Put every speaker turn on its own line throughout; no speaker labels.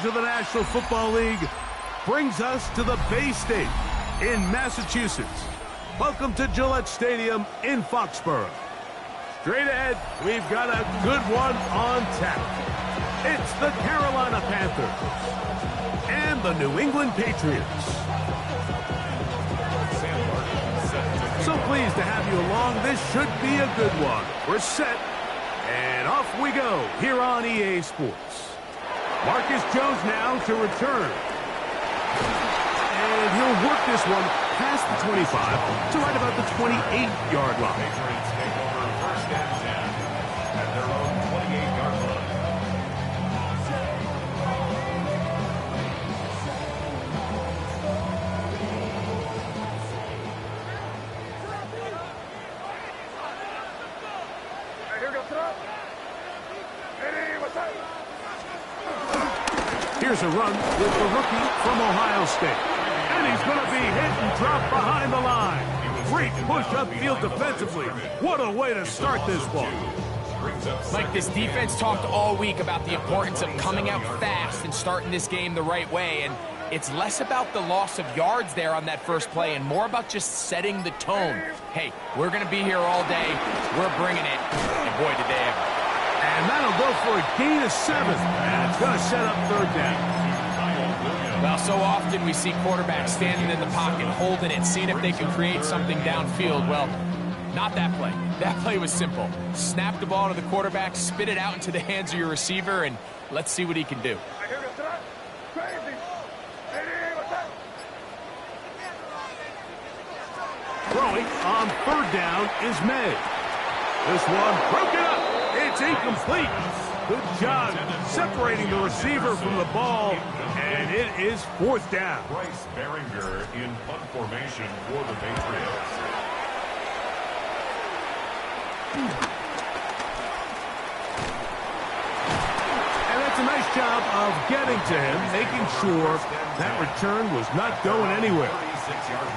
privilege of the National Football League brings us to the Bay State in Massachusetts. Welcome to Gillette Stadium in Foxborough. Straight ahead, we've got a good one on tap. It's the Carolina Panthers and the New England Patriots. So pleased to have you along. This should be a good one. We're set, and off we go here on EA Sports. Marcus Jones now to return. And he'll work this one past the 25 to right about the 28-yard line.
Patriots take over first and 10 at their own 28-yard line.
Here's a run with the rookie from Ohio State. And he's going to be hit and dropped behind the line. Great push upfield defensively. What a way to start this one.
Like, this defense talked all week about the importance of coming out fast and starting this game the right way. And it's less about the loss of yards there on that first play and more about just setting the tone. Hey, we're going to be here all day. We're bringing it. And boy, did they ever.
And that'll go for a gain of 7. And it's going to set up third down.
Well, so often we see quarterbacks standing in the pocket, holding it, seeing if they can create something downfield. Well, not that play. That play was simple. Snap the ball to the quarterback, spit it out into the hands of your receiver, and let's see what he can do.
Throwing on third down is May. This one broken up. It's incomplete. Good job separating the receiver from the ball, and it is fourth down.
Bryce Behringer in punt formation for the Patriots.
And that's a nice job of getting to him, making sure that return was not going anywhere.
36-yard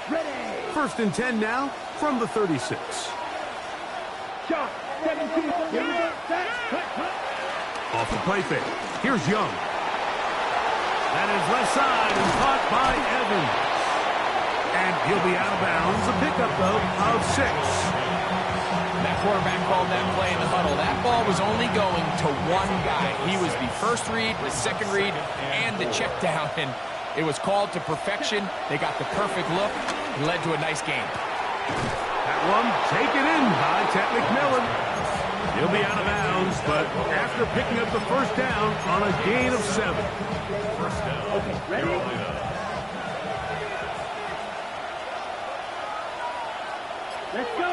line.
First and 10 now from the 36. Off the play fake. Here's Young. That is left side and caught by Evans. And he'll be out of bounds. A pickup, though, of 6.
That quarterback called that play in the huddle. That ball was only going to one guy. He was the first read, the second read, and the check down. And it was called to perfection. They got the perfect look. It led to a nice game.
That one taken in by Ted McMillan. He'll be out of bounds, but after picking up the first down on a gain of 7.
First down, Carolina.
Let's go.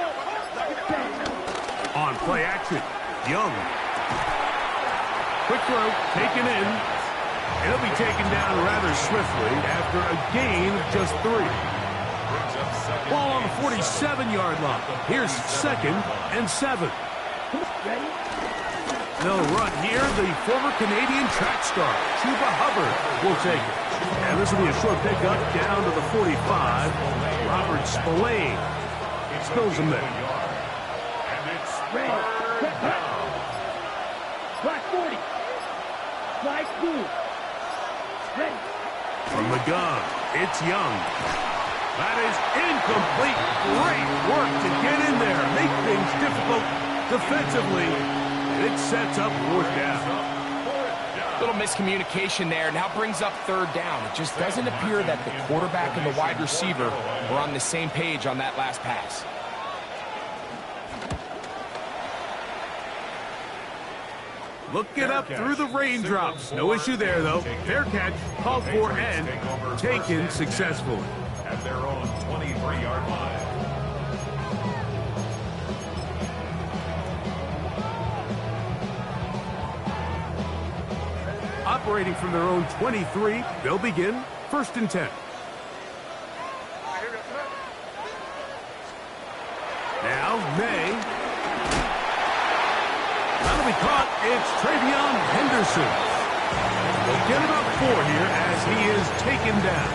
On play action, Young. Quick throw, taken in. It'll be taken down rather swiftly after a gain of just 3. Ball on the 47-yard line. Here's second and 7. They'll run here. The former Canadian track star, Chuba Hubbard, will take it. And this will be a short pickup down to the 45. Robert Spillane spills him there.
And it's
Black 40. Black blue. Ready.
From the gun, it's Young. That is incomplete. Great work to get in there. Make things difficult defensively. It sets up fourth down.
Little miscommunication there. Now brings up third down. It just doesn't appear that the quarterback and the wide receiver were on the same page on that last pass.
Look it up through the raindrops. No issue there, though. Fair catch, called for, and taken successfully.
at their own 23-yard line.
Operating from their own 23, they'll begin first and 10. Now, May. That'll be caught. It's Travion Henderson. They'll get about 4 here as he is taken down.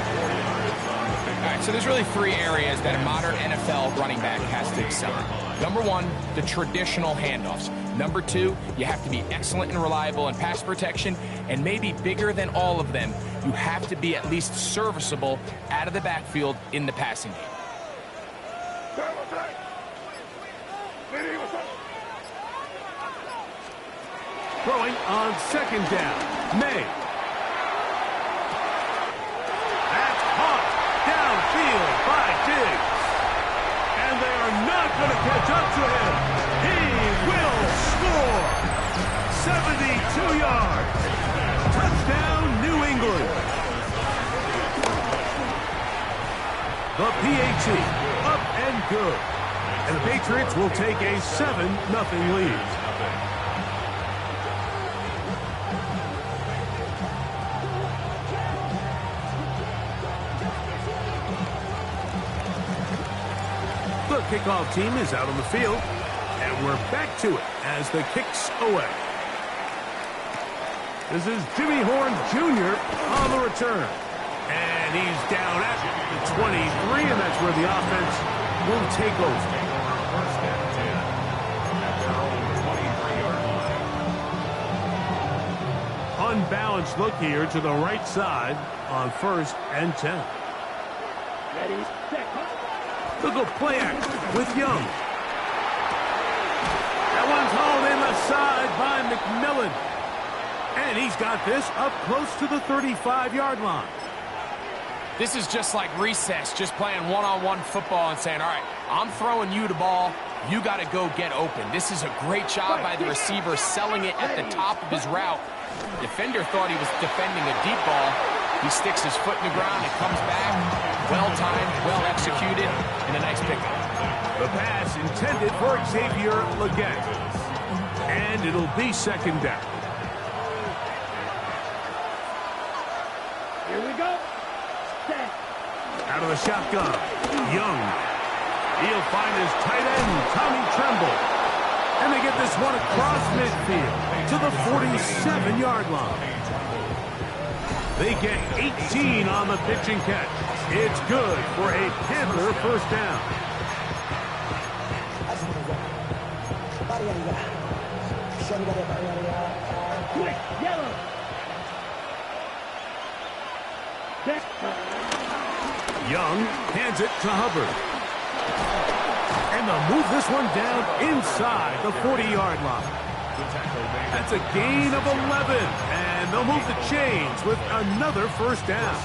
All right, so there's really 3 areas that a modern NFL running back has to excel in. Number one, the traditional handoffs. Number two, you have to be excellent and reliable in pass protection, and maybe bigger than all of them, you have to be at least serviceable out of the backfield in the passing game.
Throwing on second down. May. That's caught downfield by Diggs. And they are not going to catch up to him. He will score. 72 yards. Touchdown, New England. The PAT up and good. And the Patriots will take a 7-0 lead. The kickoff team is out on the field, and we're back to it as the kick's away. This is Jimmy Horn Jr. on the return. And he's down at the 23, and that's where the offense will take over.
First and 10 at their own 23-yard line.
Unbalanced look here to the right side on 1st and 10.
Ready, set.
Look at play action with Young. That one's hauled in left side by McMillan. And he's got this up close to the 35-yard line.
This is just like recess, just playing one-on-one football and saying, all right, I'm throwing you the ball. You got to go get open. This is a great job by the receiver selling it at the top of his route. The defender thought he was defending a deep ball. He sticks his foot in the ground and comes back. Well-timed, well-executed, and a nice pickup.
The pass intended for Xavier Legette. And it'll be second down.
Here we go. Set.
Out of the shotgun, Young. He'll find his tight end, Tommy Tremble. And they get this one across midfield to the 47-yard line. They get 18 on the pitch and catch. It's good for a Panther first down.
Quick, yellow. Set.
Young hands it to Hubbard. And they'll move this one down inside the 40-yard line. That's a gain of 11. And they'll move the chains with another first down.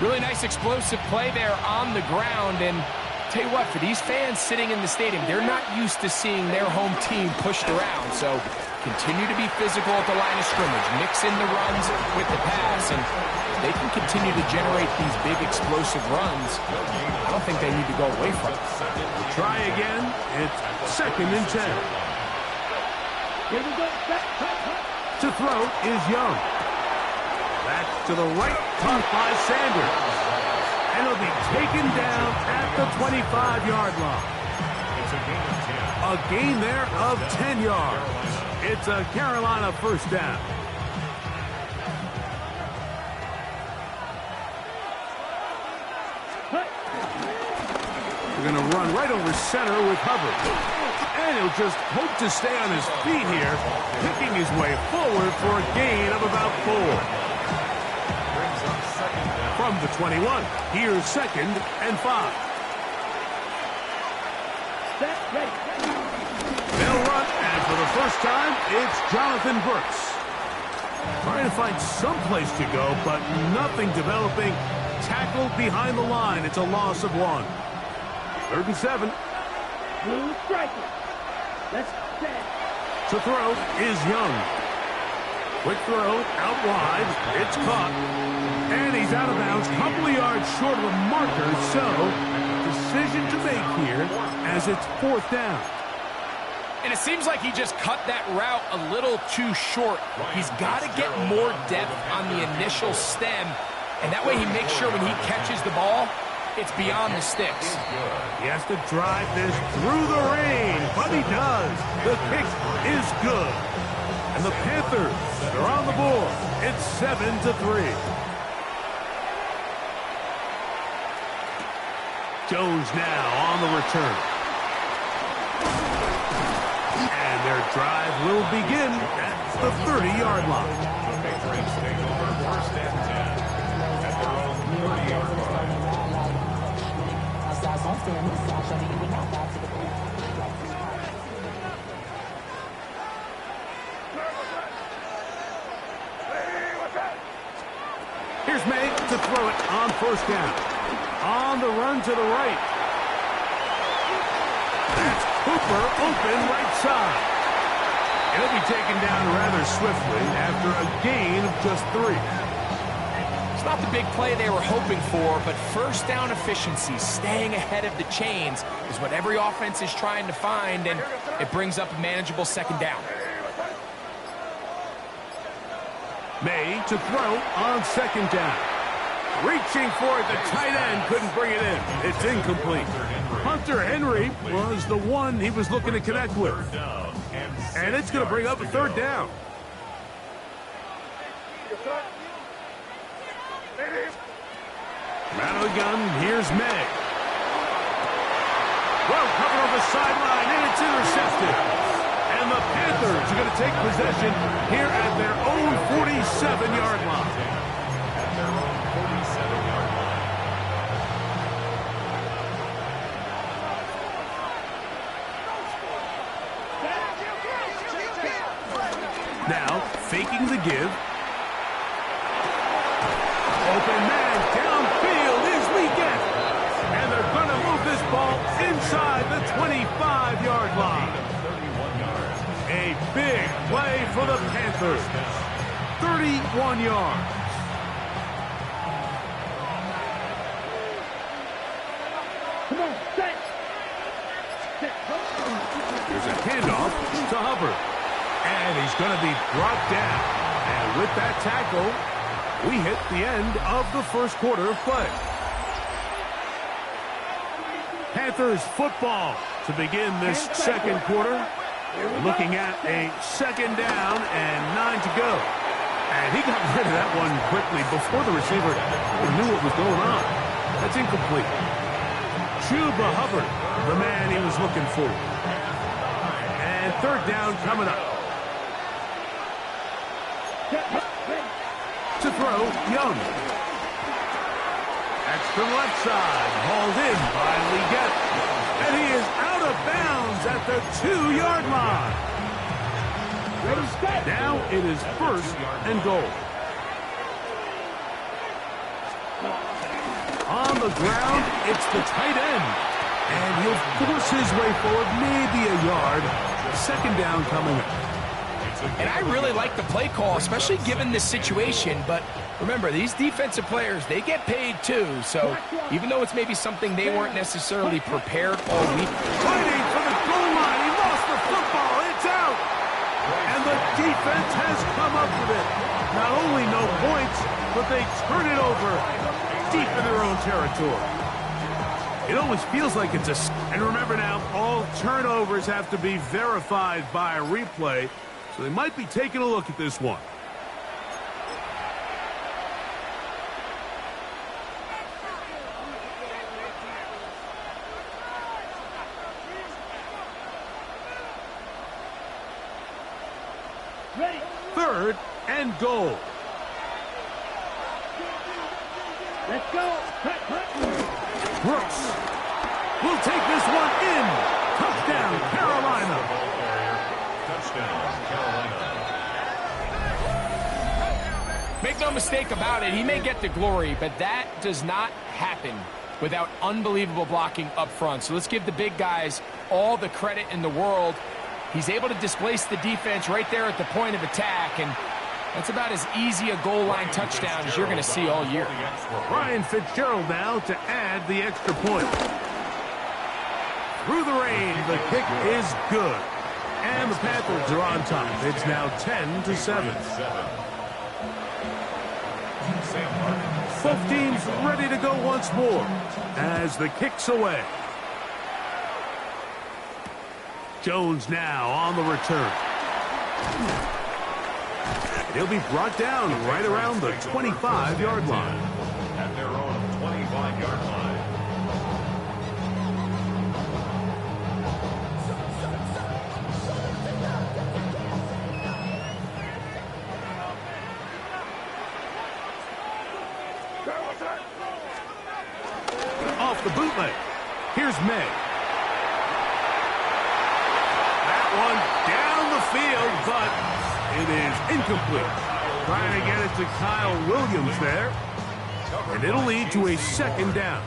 Really nice explosive play there on the ground. And tell you what, for these fans sitting in the stadium, they're not used to seeing their home team pushed around. So continue to be physical at the line of scrimmage. Mix in the runs with the pass. And they can continue to generate these big explosive runs. I don't think they need to go away from it.
Try again. It's second and 10.
Here we go. Set.
To throw is Young. That's to the right, caught by Sanders. And it'll be taken down at the 25-yard line.
It's a gain of 10.
A gain there of 10 yards. It's a Carolina first down. They're going to run right over center with Hubbard. And he'll just hope to stay on his feet here, picking his way forward for a gain of about 4. From the 21, here's second and 5.
Set. Ready.
They'll run, and for the first time, it's Jonathan Brooks. Trying to find some place to go, but nothing developing. Tackled behind the line. It's a loss of 1. 3rd and 7.
Blue striker. Let's set.
To throw is Young. Quick throw out wide. It's caught. And he's out of bounds. Couple of yards short of the marker. So, decision to make here as it's 4th down.
And it seems like he just cut that route a little too short. He's got to get more depth on the initial stem. And that way he makes sure when he catches the ball, it's beyond the sticks.
He has to drive this through the rain, but he does. The kick is good. And the Panthers are on the board. It's 7-3. Jones now on the return. Their drive will begin at the 30-yard line.
The Patriots take over first and 10 at their own 30-yard line.
Here's May to throw it on first down. On the run to the right. That's Cooper open right side. He'll be taken down rather swiftly after a gain of just 3.
It's not the big play they were hoping for, but first down efficiency, staying ahead of the chains, is what every offense is trying to find, and it brings up a manageable second down.
May to throw on second down. Reaching for it, the tight end couldn't bring it in. It's incomplete. Hunter Henry was the one he was looking to connect with. And it's going to bring up a third down. Rattle gun, here's May. Well covered on the sideline, and it's intercepted. And the Panthers are going to take possession here at their own 47-yard line.
At their own 47-yard line.
Now, faking the give. Open man, downfield is Leggett. And they're going to move this ball inside the 25-yard line. A big play for the Panthers. 31 yards.
Come on, set.
There's a handoff to Hubbard. And he's going to be brought down. And with that tackle, we hit the end of the first quarter of play. Panthers football to begin this second quarter. Looking at a second down and 9 to go. And he got rid of that one quickly before the receiver knew what was going on. That's incomplete. Chuba Hubbard, the man he was looking for. And third down coming up. To throw, Young. That's the left side, hauled in by Leggett. And he is out of bounds at the 2-yard line. Now it is first and goal. On the ground, it's the tight end. And he'll force his way forward, maybe a yard. Second down coming up.
And I really like the play call, especially given this situation. But remember, these defensive players, they get paid too. So even though it's maybe something they weren't necessarily prepared all week.
Fighting for the goal line. He lost the football. It's out. And the defense has come up with it. Not only no points, but they turn it over deep in their own territory. It always feels like it's a... And remember now, all turnovers have to be verified by a replay. So they might be taking a look at this one.
Ready.
Third and goal.
Let's go. Cut, cut.
Brooks will take this one in. Touchdown, Carolina.
Touchdown, Carolina.
Make no mistake about it, he may get the glory, but that does not happen without unbelievable blocking up front. So let's give the big guys all the credit in the world. He's able to displace the defense right there at the point of attack, and that's about as easy a goal line touchdown as you're going to see all year.
Ryan Fitzgerald now to add the extra point. Through the rain, the kick is good. And the Panthers are on top. It's now 10-7. Both teams ready to go once more as the kick's away. Jones now on the return. He'll be brought down right around the 25-yard line.
At their own 25-yard line.
off the bootleg. Here's May. That one down the field, but it is incomplete. Trying to get it to Kyle Williams there. And it'll lead to a second down.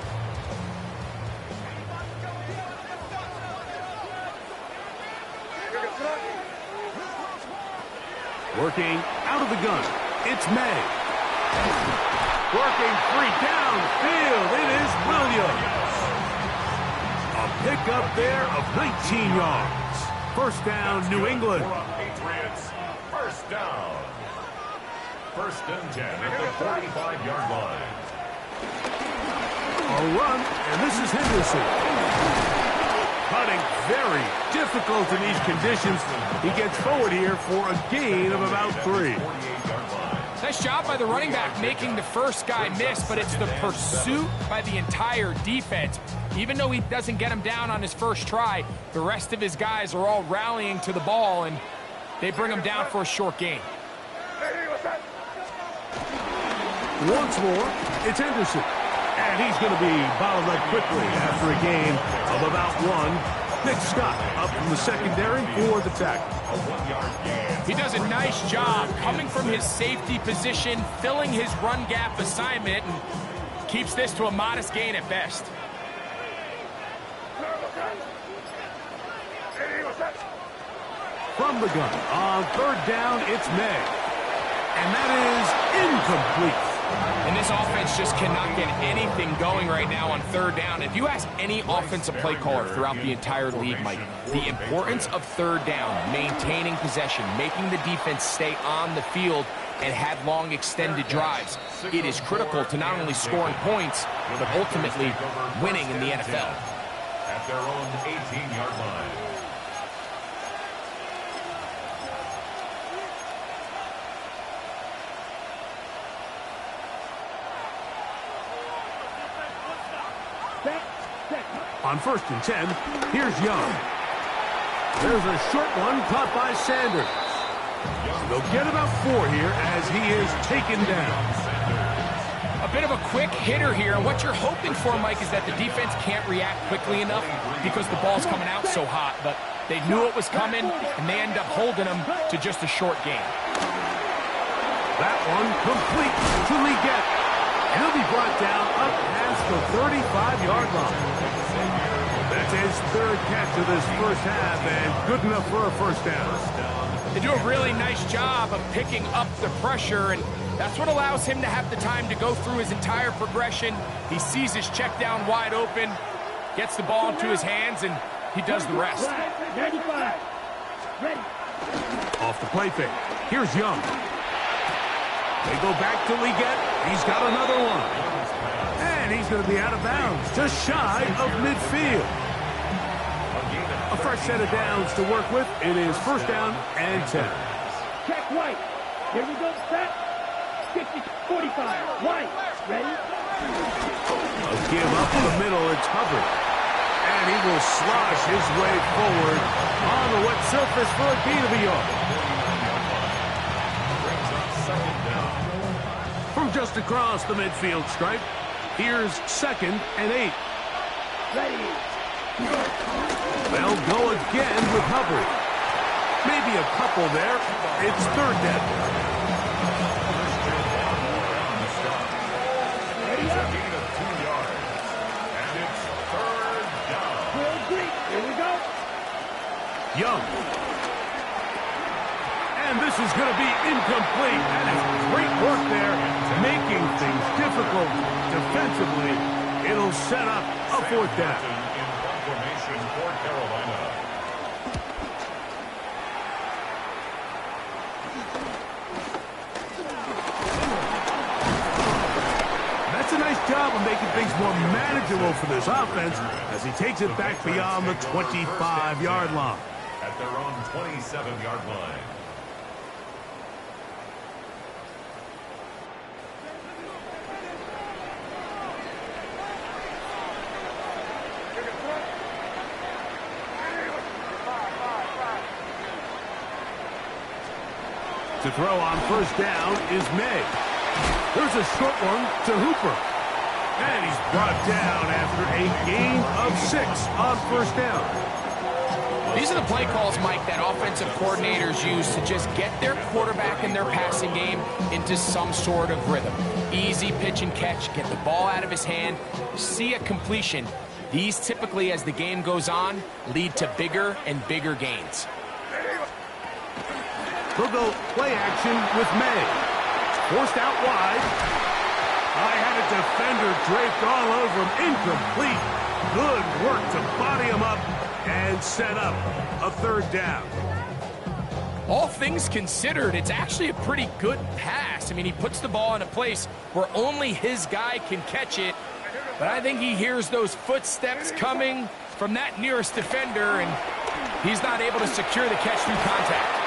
Working out of the gun, it's May. Working free downfield, it is Williams. A pickup there of 19 yards. First down, New England.
Patriots, first down. First and 10 at the 45-yard line.
A run, and this is Henderson. Cutting very difficult in these conditions. He gets forward here for a gain of about 3.
Nice job by the running back making the first guy miss, but it's the pursuit by the entire defense. Even though he doesn't get him down on his first try, the rest of his guys are all rallying to the ball, and they bring him down for a short gain.
Once more, it's Henderson. And he's going to be bottled up quickly after a gain of about 1. Nick Scott up from the secondary for the tackle.
He does a nice job coming from his safety position, filling his run gap assignment, and keeps this to a modest gain at best.
From the gun, on third down, it's May. And that is incomplete.
And this offense just cannot get anything going right now on third down. If you ask any offensive play caller throughout the entire league, Mike, the importance of third down, maintaining possession, making the defense stay on the field, and have long extended drives, it is critical to not only scoring points, but ultimately winning in the NFL.
At their own 18-yard line.
On first and 10, here's Young. There's a short one caught by Sanders. They'll get about 4 here as he is taken down.
A bit of a quick hitter here. What you're hoping for, Mike, is that the defense can't react quickly enough because the ball's coming out so hot. But they knew it was coming, and they end up holding him to just a short gain.
That one complete to Leggett. He'll be brought down up past the 35-yard line. That's his third catch of this first half, and good enough for a first down.
They do a really nice job of picking up the pressure, and that's what allows him to have the time to go through his entire progression. He sees his check down wide open, gets the ball into his hands, and he does the rest.
95. Ready.
Off the play fake. Here's Young. They go back to Leggett. He's got another one. And he's going to be out of bounds, just shy of midfield. A fresh set of downs to work with. It is first down and 10.
Check White. Here we go. Set. 50, 45. White. Ready?
A give up in the middle. It's Hubbard. And he will slosh his way forward on the wet surface for a gain of a yard. From just across the midfield stripe, here's second and 8.
Ready.
They'll go again with Hubbard. Maybe a couple there. It's third down.
Ready up. Gain of 2 yards. And it's third down.
Real deep. Here we go.
Young. And this is going to be incomplete. That is great work there, making things difficult defensively. It'll set up a fourth down.
In formation for Carolina.
That's a nice job of making things more manageable for this offense as he takes it back beyond the 25-yard line.
At their own 27-yard line.
To throw on first down is May. There's a short one to Hooper. And he's brought down after a gain of 6 on first down.
These are the play calls, Mike, that offensive coordinators use to just get their quarterback and their passing game into some sort of rhythm. Easy pitch and catch, get the ball out of his hand, see a completion. These typically, as the game goes on, lead to bigger and bigger gains.
They'll go play action with May. Forced out wide. I had a defender draped all over him. Incomplete. Good work to body him up and set up a third down.
All things considered, it's actually a pretty good pass. I mean, he puts the ball in a place where only his guy can catch it. But I think he hears those footsteps coming from that nearest defender, and he's not able to secure the catch through contact.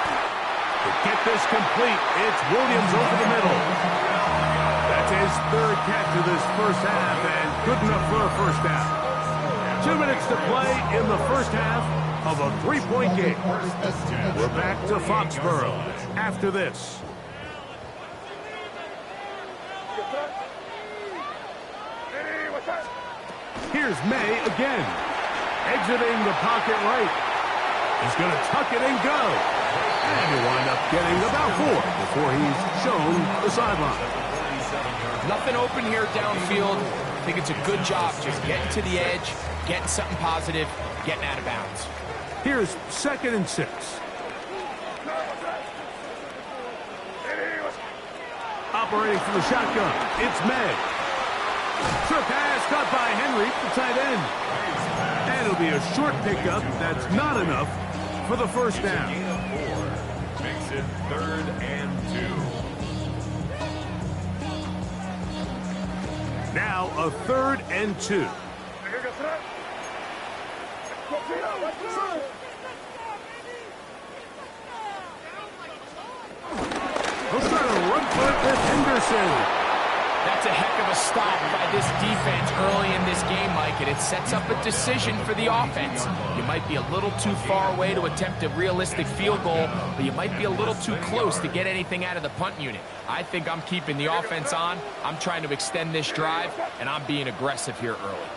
To get this complete, it's Williams over the middle. That's his third catch of this first half, and good enough for a first down. 2 minutes to play in the first half of a 3-point game. We're back to Foxborough after this. Here's May again. Exiting the pocket right. He's going to tuck it and go. And he'll wind up getting about 4 before he's shown the sideline.
Nothing open here downfield. I think it's a good job just getting to the edge, getting something positive, getting out of bounds.
Here's 2nd and 6. Operating from the shotgun, it's May. Short pass caught by Henry, the tight end. And it'll be a short pickup. That's not enough for the first down.
Makes it 3rd and 2.
Now a 3rd and 2. He'll start a run for it with Henderson.
That's a heck of a stop by this defense early in this game, Mike, and it sets up a decision for the offense. You might be a little too far away to attempt a realistic field goal, but you might be a little too close to get anything out of the punt unit. I think I'm keeping the offense on. I'm trying to extend this drive, and I'm being aggressive here early.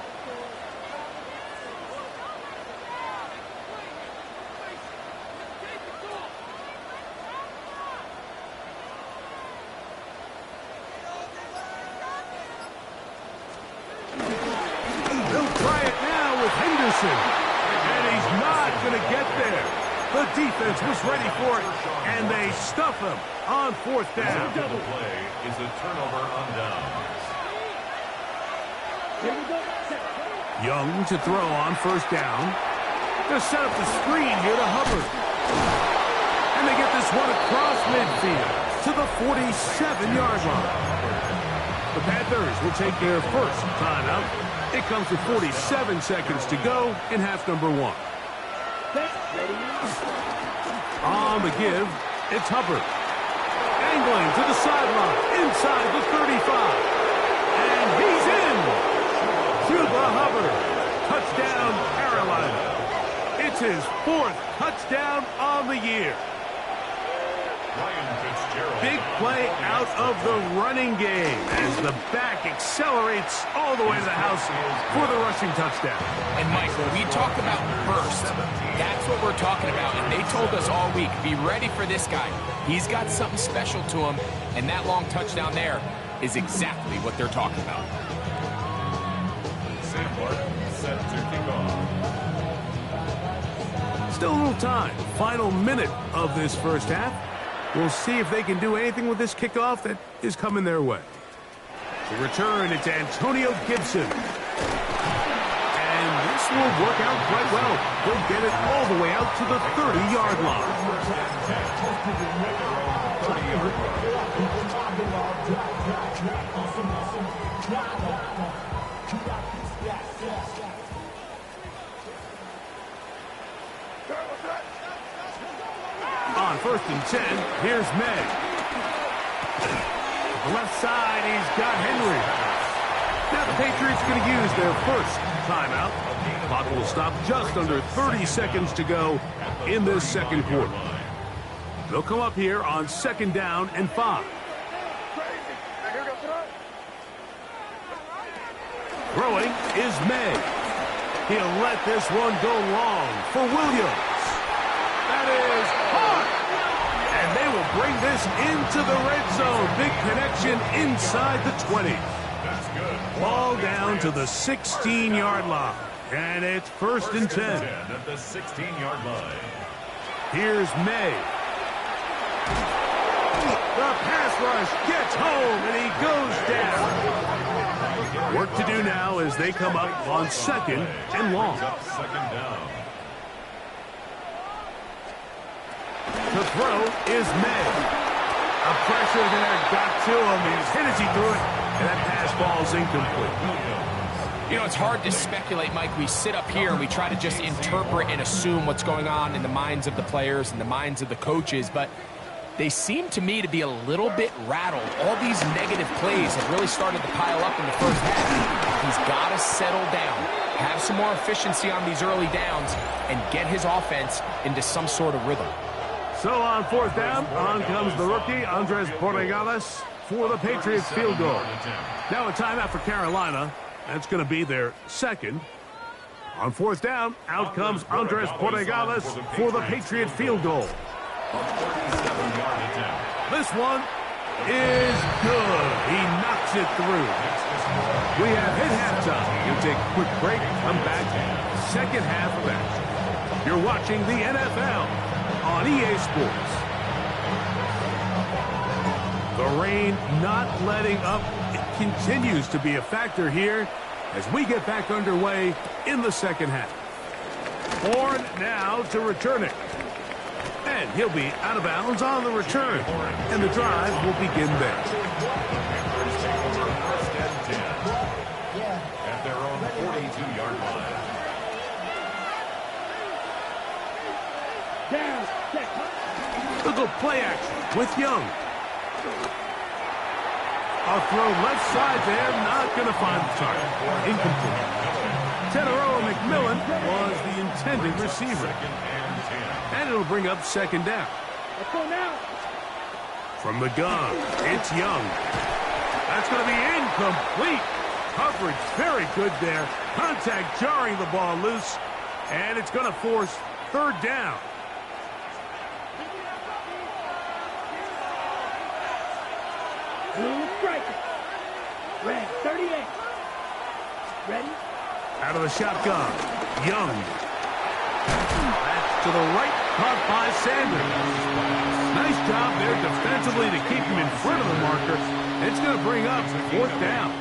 And he's not going to get there. The defense was ready for it, and they stuff him on 4th down.
The play is a turnover on downs.
Young to throw on 1st down. They'll set up the screen here to Hubbard. And they get this one across midfield to the 47-yard line. The Panthers will take their first timeout. It comes with 47 seconds to go in half number 1. On the give, it's Hubbard. Angling to the sideline, inside the 35. And he's in! Cuba Hubbard. Touchdown, Carolina. It's his 4th touchdown on the year. Big play out of the running game as the back accelerates all the way to the house for the rushing touchdown.
And, Mike, when we talk about burst, that's what we're talking about. And they told us all week, be ready for this guy. He's got something special to him, and that long touchdown there is exactly what they're talking about.
Sam Barton set to kick off.
Still a little time. Final minute of this first half. We'll see if they can do anything with this kickoff that is coming their way. The return, it's Antonio Gibson. And this will work out quite well. He'll get it all the way out to the 30-yard line. On 1st and 10, here's May. To the left side, he's got Henry. Now the Patriots going to use their first timeout. Clock will stop just under 30 seconds to go in this second quarter. They'll come up here on 2nd down and 5. Throwing is May. He'll let this one go long for Williams. That is hard. And they will bring this into the red zone. Big connection inside the 20.
That's good.
Ball down to the 16-yard line. And it's first and 10.
At the 16-yard line.
Here's May. The pass rush gets home, and he goes down. Work to do now as they come up on second and long.
Second down.
The throw is May. A pressure there got to him. He's hit as he threw it, and that pass ball's incomplete.
You know, it's hard to speculate, Mike. We sit up here and we try to just interpret and assume what's going on in the minds of the players and the minds of the coaches, but they seem to me to be a little bit rattled. All these negative plays have really started to pile up in the first half. He's got to settle down, have some more efficiency on these early downs, and get his offense into some sort of rhythm.
So on fourth down, on comes the rookie, Andres Borregales, for the Patriots field goal. Now a timeout for Carolina. That's going to be their second. On fourth down, out comes Andres Borregales for the Patriot field goal. This one is good. He knocks it through. We have hit halftime. We'll take a quick break. Come back. Second half of action. You're watching the NFL on EA Sports. The rain not letting up. It continues to be a factor here as we get back underway in the second half. Horn now to return it. And he'll be out of bounds on the return. And the drive will begin there.
At their own 42-yard line.
Down.
Look at play action with Young. A throw left side there, not going to find the target. Incomplete. Teteroa McMillan was the intended receiver. And it'll bring up second down.
Let's go now.
From the gun, it's Young. That's going to be incomplete. Coverage very good there. Contact jarring the ball loose. And it's going to force third down.
Blue striker. Red 38. Ready?
Out of the shotgun, Young. That's to the right, caught by Sanders. Nice job there defensively to keep him in front of the marker. It's going to bring up fourth down.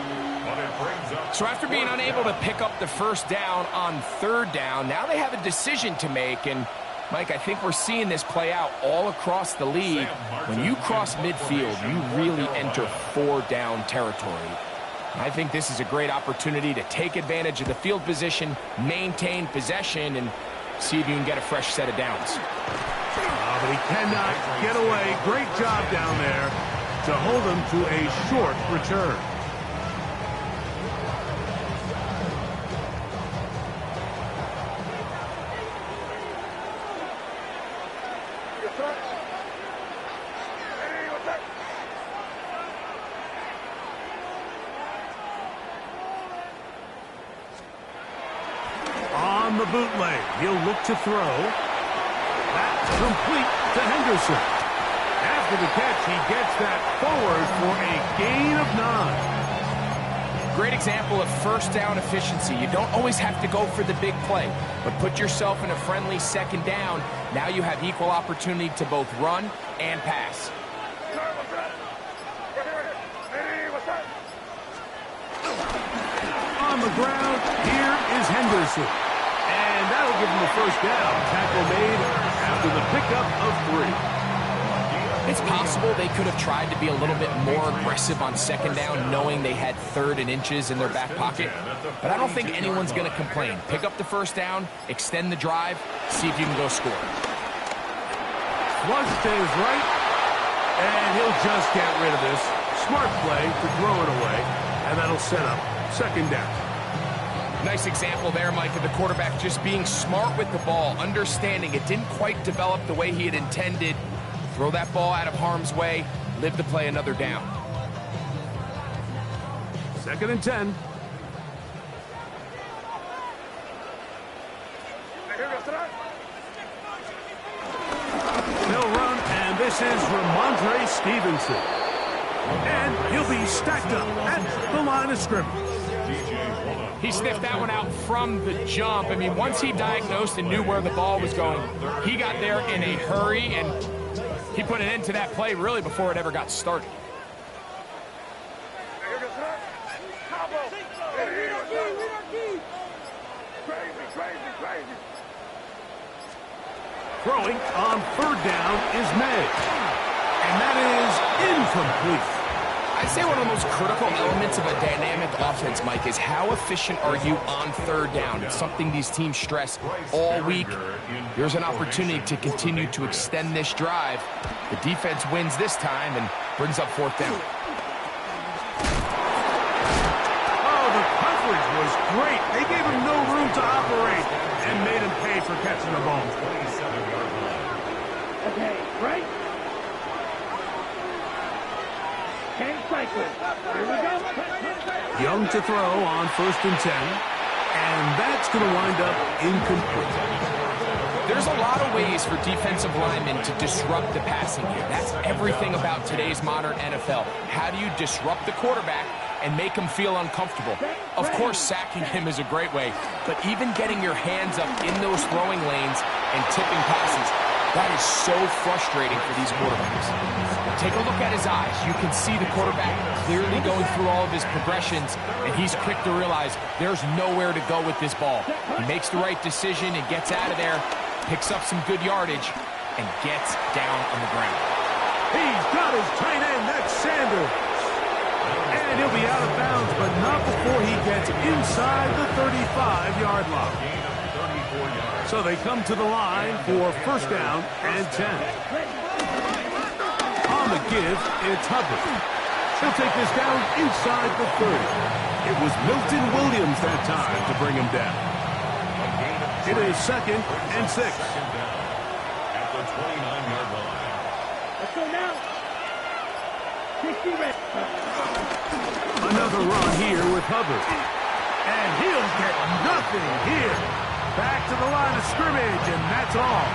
So after being unable to pick up the first down on third down, now they have a decision to make. And, Mike, I think we're seeing this play out all across the league. When you cross midfield, you really enter four-down territory. I think this is a great opportunity to take advantage of the field position, maintain possession, and see if you can get a fresh set of downs.
But he cannot get away. Great job down there to hold him to a short return. On the bootleg, he'll look to throw. That's complete to Henderson. After the catch, he gets that forward for a gain of 9.
Great example of first down efficiency. You don't always have to go for the big play, but put yourself in a friendly second down. Now you have equal opportunity to both run and pass.
On the ground, here is Henderson. And that'll give him the first down. Tackle made after the pickup of 3.
It's possible they could have tried to be a little bit more aggressive on second down, knowing they had third and inches in their back pocket. But I don't think anyone's going to complain. Pick up the first down, extend the drive, see if you can go score.
Flush to his right, and he'll just get rid of this. Smart play to throw it away, and that'll set up second down.
Nice example there, Mike, of the quarterback just being smart with the ball, understanding it didn't quite develop the way he had intended. Throw that ball out of harm's way, live to play another down.
Second and 10. They'll run, and this is Ramondre Stevenson. And he'll be stacked up at the line of scrimmage.
He sniffed that one out from the jump. I mean, once he diagnosed and knew where the ball was going, he got there in a hurry, and he put an end to that play really before it ever got started.
Throwing on third down is May. And that is incomplete.
I'd say one of the most critical elements of a dynamic offense, Mike, is how efficient are you on third down? It's something these teams stress all week. Here's an opportunity to continue to extend this drive. The defense wins this time and brings up fourth down.
Oh, the coverage was great. They gave him no room to operate and made him pay for catching the ball.
Okay, right? 10 cycles. Here we go.
Young to throw on 1st and 10. And that's going to wind up incomplete.
There's a lot of ways for defensive linemen to disrupt the passing game. That's everything about today's modern NFL. How do you disrupt the quarterback and make him feel uncomfortable? Of course, sacking him is a great way, but even getting your hands up in those throwing lanes and tipping passes, that is so frustrating for these quarterbacks. Take a look at his eyes. You can see the quarterback clearly going through all of his progressions, and he's quick to realize there's nowhere to go with this ball. He makes the right decision and gets out of there, picks up some good yardage, and gets down on the ground.
He's got his tight end, that's Sanders. And he'll be out of bounds, but not before he gets inside the 35-yard line. So they come to the line for 1st down and 10. On the give, it's Hubbard. He'll take this down inside the 30. It was Milton Williams that time to bring him down. It is 2nd and 6.
At the 29-yard line.
Let's go now. 60 red.
Another run here with Hubbard. And he'll get nothing here. Back to the line of scrimmage, and that's all.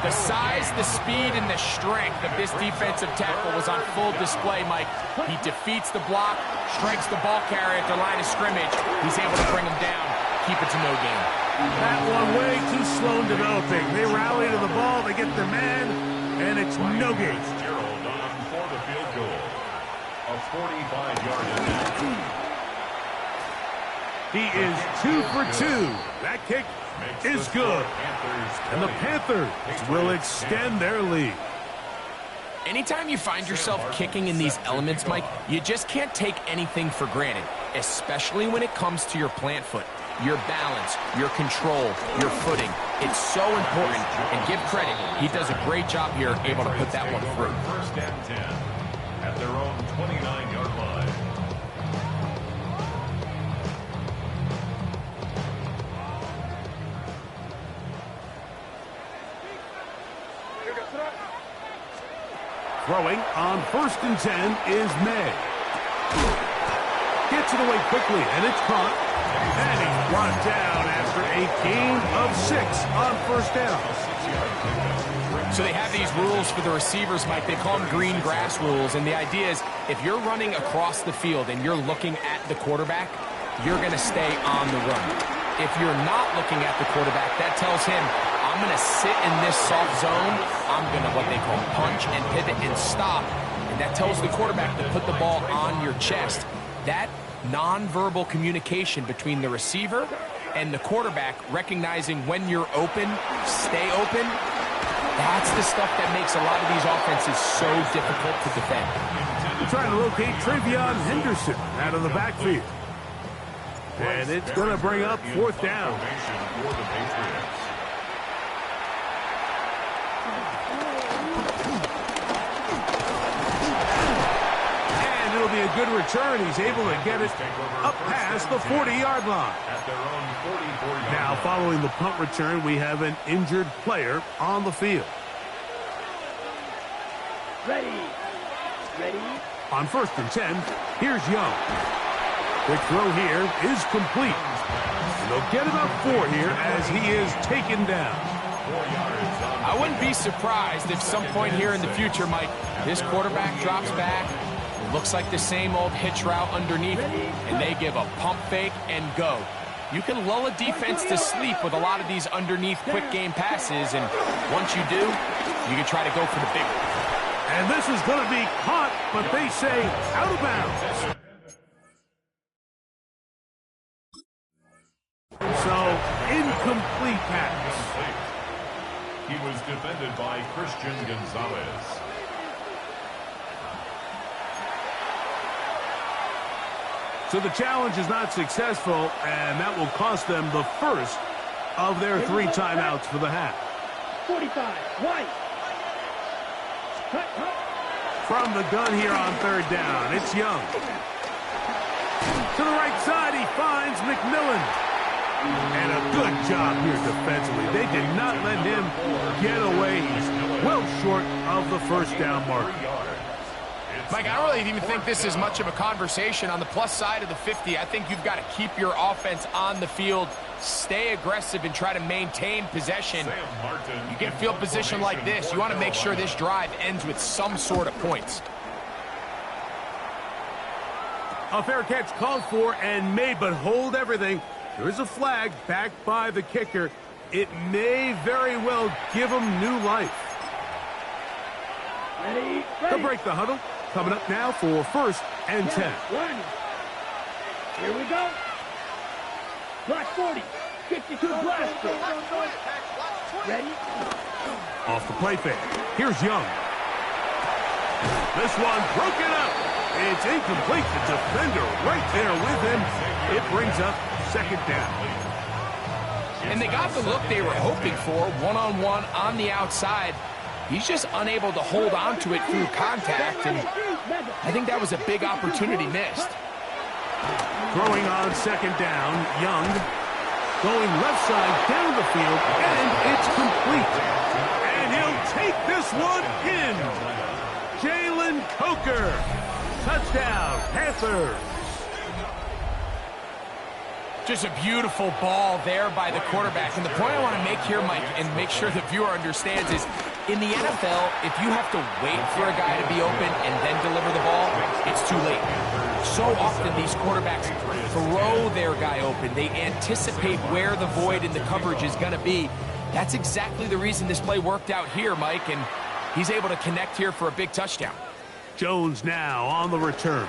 The size, the speed, and the strength of this defensive tackle was on full display, Mike. He defeats the block, strikes the ball carrier at the line of scrimmage. He's able to bring him down, keep it to no gain.
That one way too slow in developing. They rally to the ball, they get their man, and it's no gain.
Gerald on for the field goal. A 45-yard attempt.
He is 2 for 2. That kick is good. And the Panthers will extend their lead.
Anytime you find yourself kicking in these elements, Mike, you just can't take anything for granted, especially when it comes to your plant foot, your balance, your control, your footing. It's so important, and give credit. He does a great job here, able to put that one through.
1st and 10 at their own 29-yard line.
Throwing on 1st and 10 is May. Gets it away quickly, and it's caught. And he's brought down after a gain of 6 on 1st down.
So they have these rules for the receivers, Mike. They call them green grass rules, and the idea is if you're running across the field and you're looking at the quarterback, you're going to stay on the run. If you're not looking at the quarterback, that tells him, I'm going to sit in this soft zone. I'm going to what they call punch and pivot and stop. And that tells the quarterback to put the ball on your chest. That nonverbal communication between the receiver and the quarterback, recognizing when you're open, stay open, that's the stuff that makes a lot of these offenses so difficult to defend.
We're trying to locate Travion Henderson out of the backfield. And it's going to bring up 4th down.
For the Patriots.
And it'll be a good return. He's able to get it up past the 40-yard line.
At their own 44-yard
Now, following the punt return, we have an injured player on the field.
Ready. Ready.
On 1st and 10, here's Young. Quick throw here is complete. And they'll get about 4 here as he is taken down.
I wouldn't be surprised if some point here in the future, Mike, this quarterback drops back. It looks like the same old hitch route underneath, and they give a pump fake and go. You can lull a defense to sleep with a lot of these underneath quick game passes, and once you do, you can try to go for the big one.
And this is going to be caught, but they say out of bounds. So, incomplete pass.
He was defended by Christian Gonzalez.
So the challenge is not successful, and that will cost them the first of their 3 timeouts for the half.
45, White. Cut.
From the gun here on 3rd down, it's Young. To the right side, he finds McMillan. And a good job here defensively. They did not let him get away. He's well short of the first down mark.
Mike, I don't really even think this is much of a conversation. On the plus side of the 50, I think you've got to keep your offense on the field, stay aggressive, and try to maintain possession. You get field position like this, you want to make sure this drive ends with some sort of points.
A fair catch called for and made, but hold everything. There is a flag backed by the kicker. It may very well give him new life.
Ready.
To break the huddle, coming up now for 1st and 10.
Here we go. Block 40. 52 blaster. Ready.
Off the play fake. Here's Young. This one broken up. It's incomplete. The defender right there with him. It brings up 2nd down.
And they got the look they were hoping for, one-on-one on the outside. He's just unable to hold on to it through contact, and I think that was a big opportunity missed.
Throwing on 2nd down, Young going left side down the field, and it's complete. And he'll take this one in. Jalen Coker. Touchdown, Panthers.
Just a beautiful ball there by the quarterback. And the point I want to make here, Mike, and make sure the viewer understands is, in the NFL, if you have to wait for a guy to be open and then deliver the ball, it's too late. So often these quarterbacks throw their guy open. They anticipate where the void in the coverage is going to be. That's exactly the reason this play worked out here, Mike, and he's able to connect here for a big touchdown.
Jones now on the return.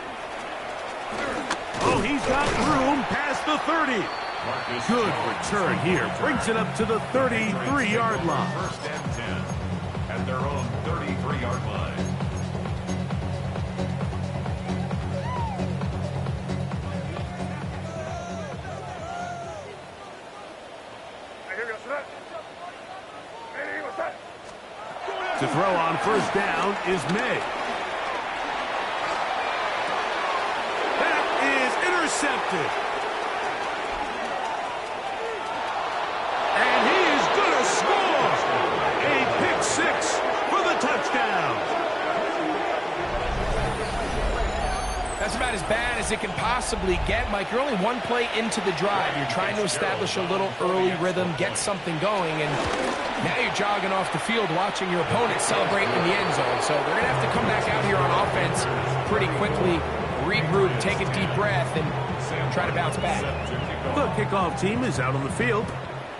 Oh, he's got room past the 30. Good return here. Brings it up to the 33-yard line.
1st and 10 at their own 33-yard line.
To throw on 1st down is May. Intercepted. And he is going to score. A pick 6 for the touchdown.
That's about as bad as it can possibly get, Mike. You're only one play into the drive. You're trying to establish a little early rhythm, get something going, and now you're jogging off the field watching your opponent celebrate in the end zone. So they're going to have to come back out here on offense pretty quickly, regroup, take a deep breath, and try to bounce back.
The kickoff team is out on the field,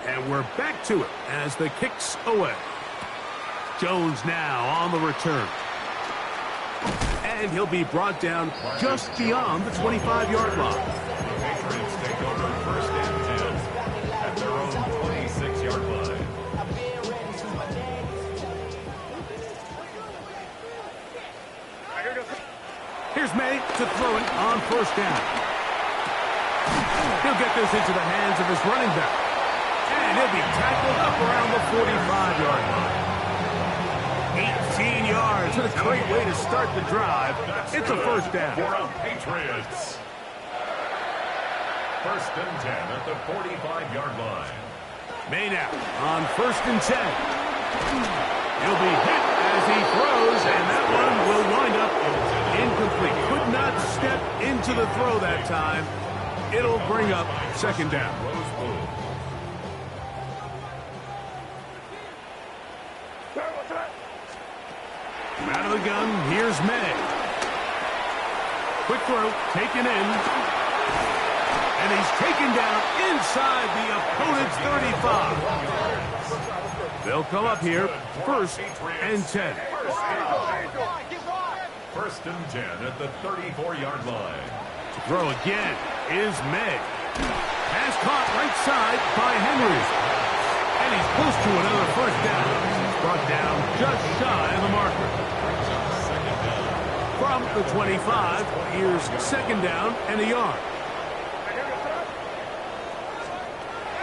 and we're back to it as the kick's away. Jones now on the return. And he'll be brought down just beyond the 25-yard line.
Patriots take over 1st and 10 at their own 26-yard line.
Here's May to throw it on 1st down. He'll get this into the hands of his running back. And he'll be tackled up around the 45-yard line. 18 yards. What a great way to start the drive. It's a 1st down.
For our Patriots. 1st and 10 at the 45-yard line.
May now on 1st and 10. He'll be hit as he throws, and that one will wind up incomplete. Could not step into the throw that time. It'll bring up second down. Out of the gun, here's May. Quick throw, taken in. And he's taken down inside the opponent's 35. They'll come up here, 1st and 10.
First and 10 at the 34-yard line.
To throw again is May. Pass caught right side by Henry. And he's close to another first down. Brought down just shy of the marker. From the 25, here's second down and a yard.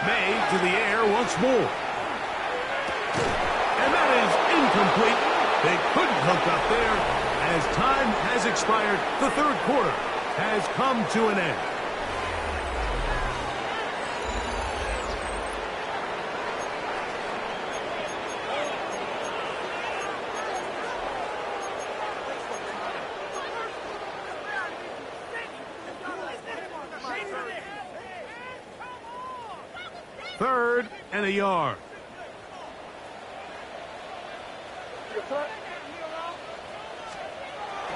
May to the air once more. And that is incomplete. They couldn't hook up there. As time has expired, the third quarter has come to an end. Third and a yard.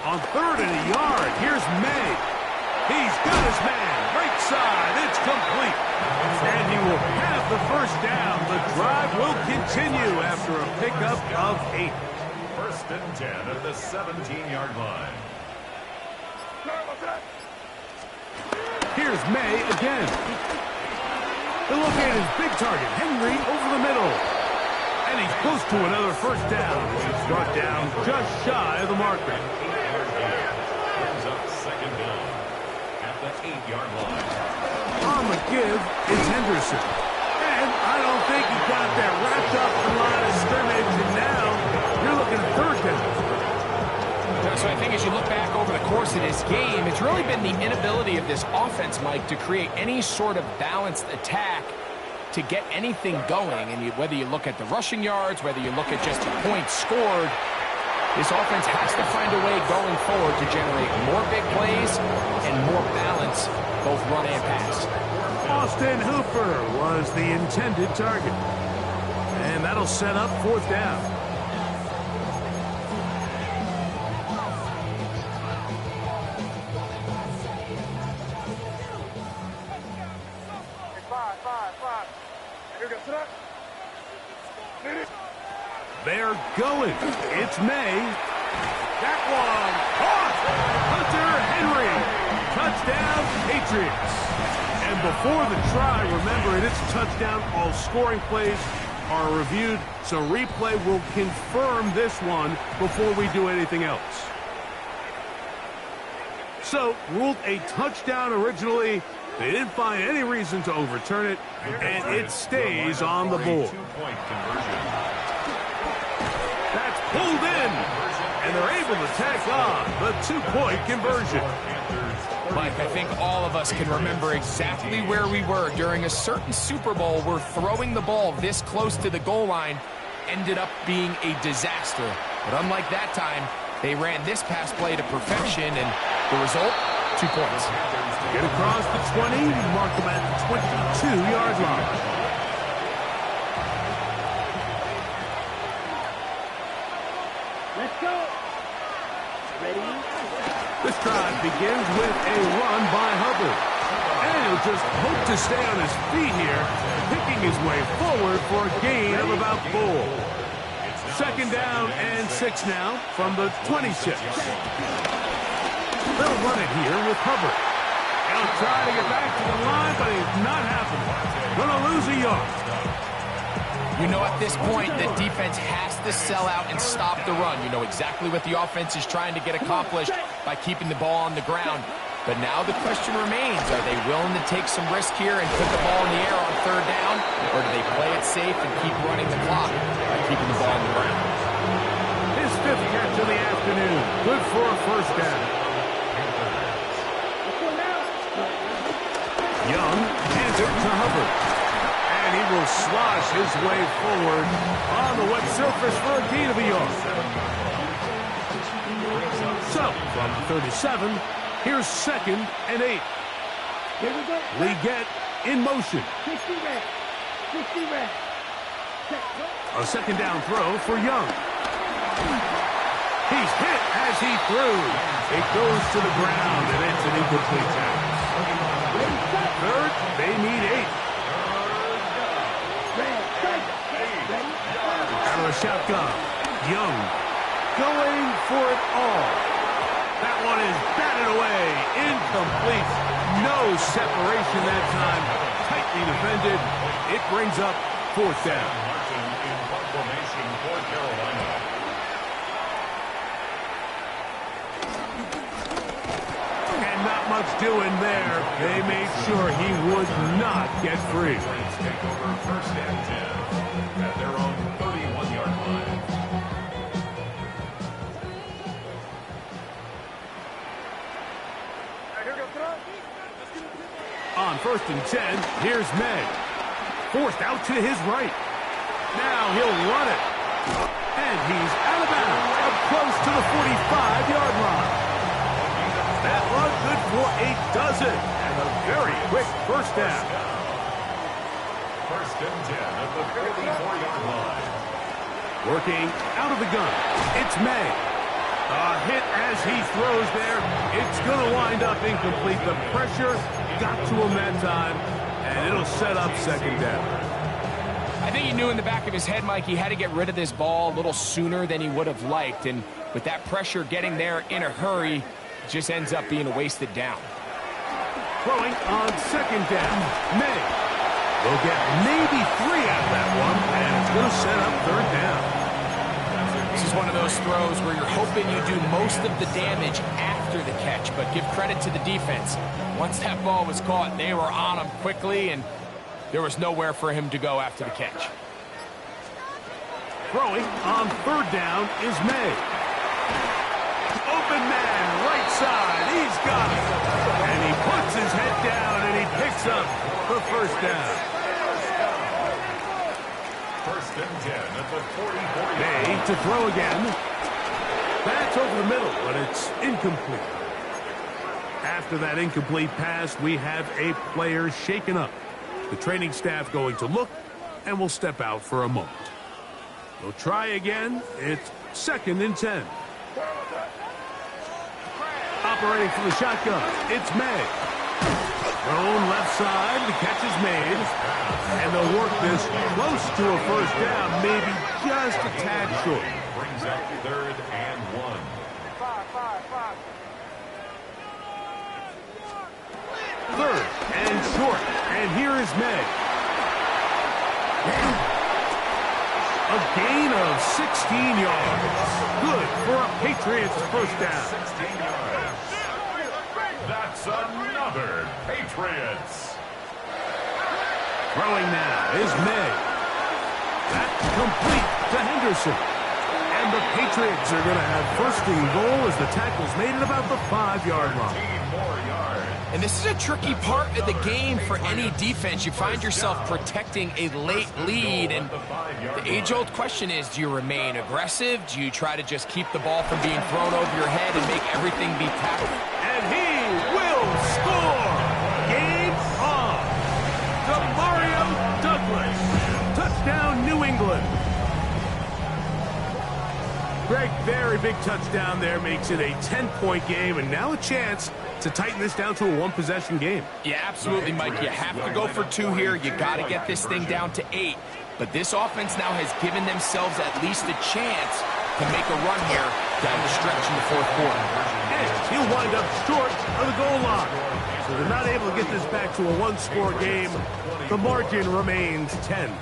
On third and a yard, here's May. He's got his man, right side, it's complete. And he will have the first down. The drive will continue after a pickup of 8.
First and 10 at the 17-yard line.
Here's May again. They look at his big target, Henry, over the middle. And he's close to another first down. He's brought down just shy of the marker.
Brings up second down at the 8-yard line.
On the give, it's Henderson. And I don't think he got that wrapped up in the line of scrimmage. And now you're looking at third down.
So I think as you look back over the course of this game, it's really been the inability of this offense, Mike, to create any sort of balanced attack to get anything going. And whether you look at the rushing yards, whether you look at just the points scored, this offense has to find a way going forward to generate more big plays and more balance, both run and pass.
Austin Hooper was the intended target. And that'll set up fourth down. They're going. It's May. That one caught. Hunter Henry. Touchdown, Patriots. And before the try, remember it is a touchdown. All scoring plays are reviewed, so replay will confirm this one before we do anything else. So, ruled a touchdown originally. They didn't find any reason to overturn it, and it stays on the board. That's pulled in, and they're able to tack on the 2-point conversion.
Mike, I think all of us can remember exactly where we were during a certain Super Bowl where throwing the ball this close to the goal line ended up being a disaster. But unlike that time, they ran this pass play to perfection, and the result, 2 points.
Get across the 20, mark them at the 22-yard line.
Let's go. Ready?
This drive begins with a run by Hubbard. And he'll just hope to stay on his feet here, picking his way forward for a gain of about 4. Second down and 6 now from the 26. They'll run it here with Hubbard. He'll try to get back to the line, but it's not happening. Gonna lose a yard.
You know at this point the defense has to sell out and stop the run. You know exactly what the offense is trying to get accomplished by keeping the ball on the ground. But now the question remains, are they willing to take some risk here and put the ball in the air on third down? Or do they play it safe and keep running the clock by keeping the ball on the ground?
His 5th catch of the afternoon. Good for a first down. Young hands it to Hubbard. And he will slosh his way forward on the wet surface for a gain of a yard. So, from 37, here's second and 8.
Here we go.
We get in motion.
60 red. 60 red. Check.
A second down throw for Young. He's hit as he threw. It goes to the ground, and it's an incomplete pass. Third, they need 8.
Red. Strike. Ready.
Out of the shotgun. Young going for it all. That one is batted away. Incomplete. No separation that time. Tightly defended. It brings up 4th down.
Marching in formation for Carolina.
And not much doing there. They made sure he would not get free.
Saints take over 1st and 10 at their own 31-yard line.
On 1st and 10, here's May. Forced out to his right. Now he'll run it. And he's out of bounds, up close to the 45-yard line. That run good for a dozen, and a very quick 1st down.
1st and 10 at the 44-yard line.
Working out of the gun, it's May. A hit as he throws there. It's going to wind up incomplete. The pressure got to him that time, and it'll set up 2nd down.
I think he knew in the back of his head, Mike, he had to get rid of this ball a little sooner than he would have liked. And with that pressure getting there in a hurry, it just ends up being a wasted down.
Throwing on 2nd down, May. They'll get maybe 3 out of that one, and it's going to set up 3rd down.
This is one of those throws where you're hoping you do most of the damage after the catch, but give credit to the defense. Once that ball was caught, they were on him quickly, and there was nowhere for him to go after the catch.
Throwing on 3rd down is May. Open man, right side, he's got it. And he puts his head down, and he picks up the 1st down.
1st and 10 at the 44-yard
May
line.
to throw again. That's over the middle, but it's incomplete. After that incomplete pass, we have a player shaken up. The training staff going to look, and will step out for a moment. They'll try again. It's 2nd and 10. Operating from the shotgun, it's May. Thrown left side, the catch is made. And they'll work this close to a 1st down, maybe just a tad short.
Brings up 3rd and 1.
Third and short, and here is May. A gain of 16 yards. Good for a Patriots 1st down.
16 yards. That's another Patriots.
Throwing now is May. That's complete to Henderson. And the Patriots are going to have 1st and goal as the tackle's made at about the 5-yard line.
15 more yards.
And this is a tricky part of the game for any defense. You find yourself protecting a late lead, and the age-old question is, do you remain aggressive? Do you try to just keep the ball from being thrown over your head and make everything be tackled?
And he will score! Game on! Mario Douglas. Touchdown, New England. Greg, very big touchdown there, makes it a 10-point game, and now a chance to tighten this down to a 1-possession game.
Yeah, absolutely, Mike. You have to go for 2 here. You got to get this thing down to 8. But this offense now has given themselves at least a chance to make a run here down the stretch in the 4th quarter.
And he'll wind up short of the goal line. So they're not able to get this back to a 1-score game. The margin remains 10.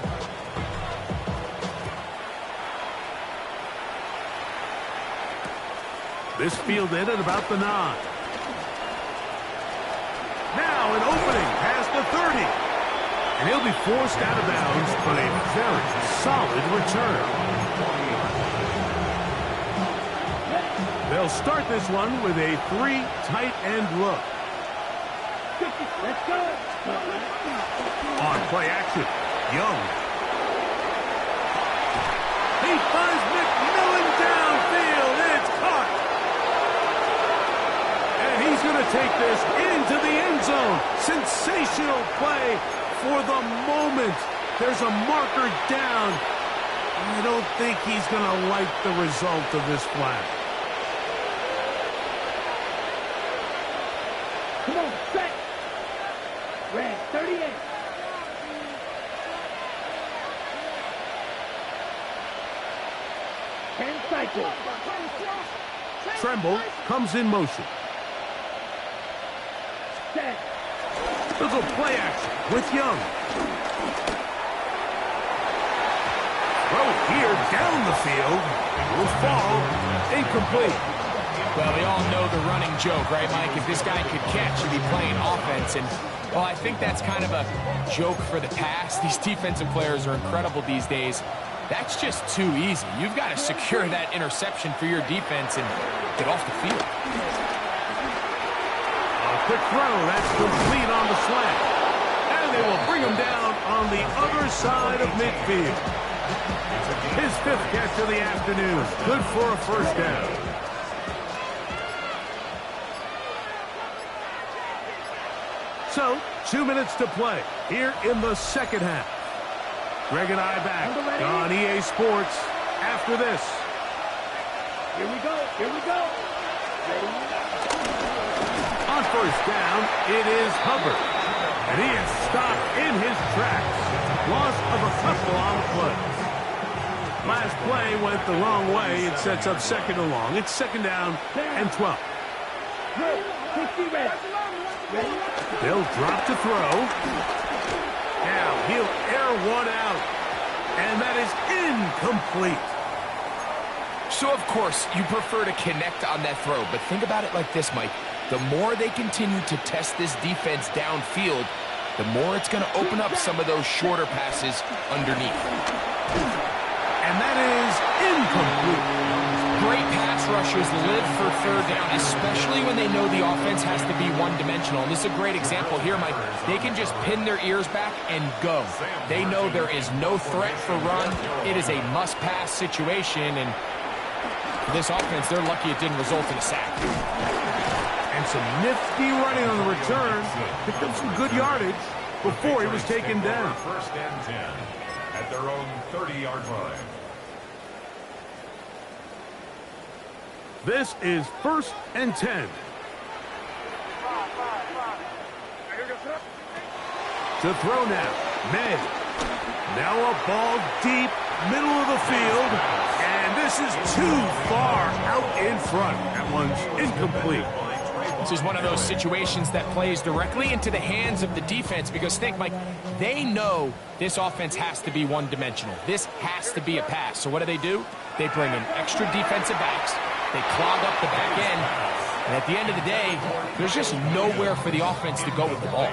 This fielded at about the 9. Now an opening past the 30. And he'll be forced out of bounds, but a very solid return. They'll start this one with a 3 tight end look.
Let's go.
On play action, Young. He finds McMillan downfield, and it's caught. And he's going to take this into the end zone. Sensational play for the moment. There's a marker down. I don't think he's going to like the result of this flag.
Come on, set. Red 38. Cycle.
Tremble comes in motion.
Set.
Little play action with Young. Throw here down the field. Will fall. Incomplete.
Well, we all know the running joke, right, Mike? If this guy could catch, he'd be playing offense. And, well, I think that's kind of a joke for the past. These defensive players are incredible these days. That's just too easy. You've got to secure that interception for your defense and get off the field.
A quick throw. That's complete on the slant. And they will bring him down on the other side of midfield. His 5th catch of the afternoon. Good for a first down. So, 2 minutes to play here in the second half. Greg and I back on EA Sports after this.
Here we go. Here we go. Ready?
On first down, it is Hubbard. And he is stopped in his tracks. Loss of a couple on the play. Last play went the wrong way. It sets up second and long. It's second down and 12. They'll drop to throw. Now he'll air one out. And that is incomplete.
So, of course, you prefer to connect on that throw. But think about it like this, Mike. The more they continue to test this defense downfield, the more it's going to open up some of those shorter passes underneath.
And that is incomplete.
Great pass rushers live for third down, especially when they know the offense has to be one-dimensional. And this is a great example here, Mike. They can just pin their ears back and go. They know there is no threat for run. It is a must-pass situation, and for this offense, they're lucky it didn't result in a sack.
And some nifty running on the return. Picked up some good yardage before he was taken down.
First and 10 at their own 30-yard line.
This is 1st and 10. To throw now, May. Now a ball deep, middle of the field, and this is too far out in front. That one's incomplete.
This is one of those situations that plays directly into the hands of the defense because think, Mike, they know this offense has to be one-dimensional. This has to be a pass. So what do? They bring in extra defensive backs. They clog up the back end. And at the end of the day, there's just nowhere for the offense to go with the ball.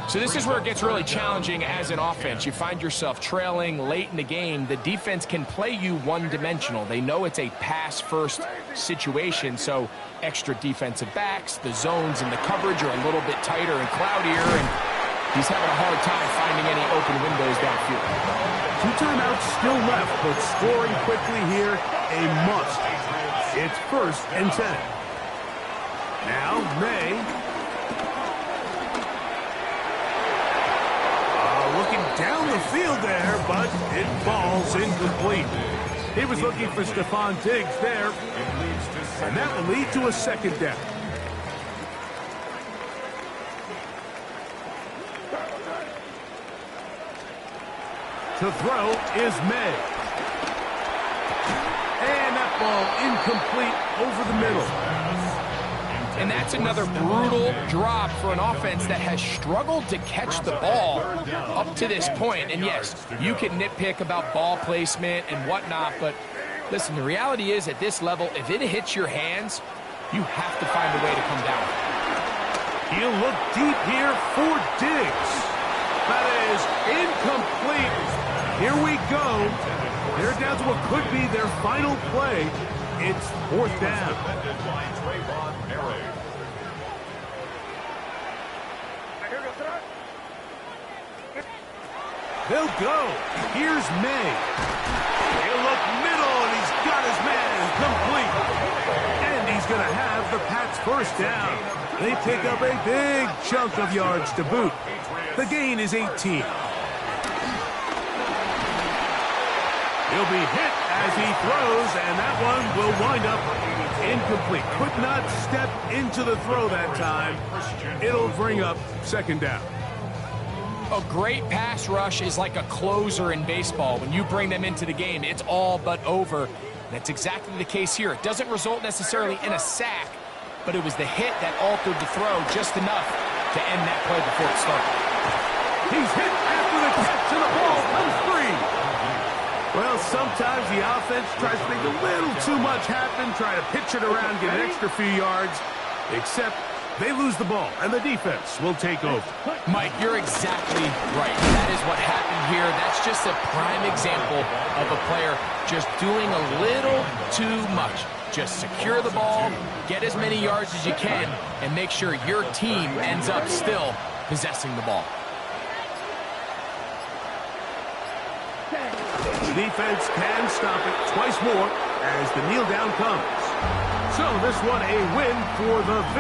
So this is where it gets really challenging as an offense. You find yourself trailing late in the game. The defense can play you one-dimensional. They know it's a pass-first situation, so extra defensive backs, the zones and the coverage are a little bit tighter and cloudier, and he's having a hard time finding any open windows downfield.
2 timeouts still left, but scoring quickly here, a must. It's 1st and 10. Now, May. Looking down the field there, but it falls incomplete. He was looking for Stephon Diggs there, and that will lead to a second down. To throw is May. And that ball incomplete over the middle.
And that's another brutal drop for an offense that has struggled to catch the ball up to this point. And yes, you can nitpick about ball placement and whatnot, but listen, the reality is at this level, if it hits your hands, you have to find a way to come down.
He'll look deep here for Diggs. That is incomplete. Here we go. They're down to what could be their final play. It's 4th down. They'll go. Here's May. He'll look middle, and he's got his man complete. And he's going to have the Pats' first down. They pick up a big chunk of yards to boot. The gain is 18. He'll be hit as he throws, and that one will wind up incomplete. Could not step into the throw that time. It'll bring up second down.
A great pass rush is like a closer in baseball. When you bring them into the game, it's all but over. That's exactly the case here. It doesn't result necessarily in a sack, but it was the hit that altered the throw just enough to end that play before it started.
He's hit after the catch, and the ball comes free. Well, sometimes the offense tries to make a little too much happen, try to pitch it around, get an extra few yards, except they lose the ball, and the defense will take over.
Mike, you're exactly right. That is what happened here. That's just a prime example of a player just doing a little too much. Just secure the ball, get as many yards as you can, and make sure your team ends up still possessing the ball.
The defense can stop it twice more as the kneel down comes. So this one a win for the visitors.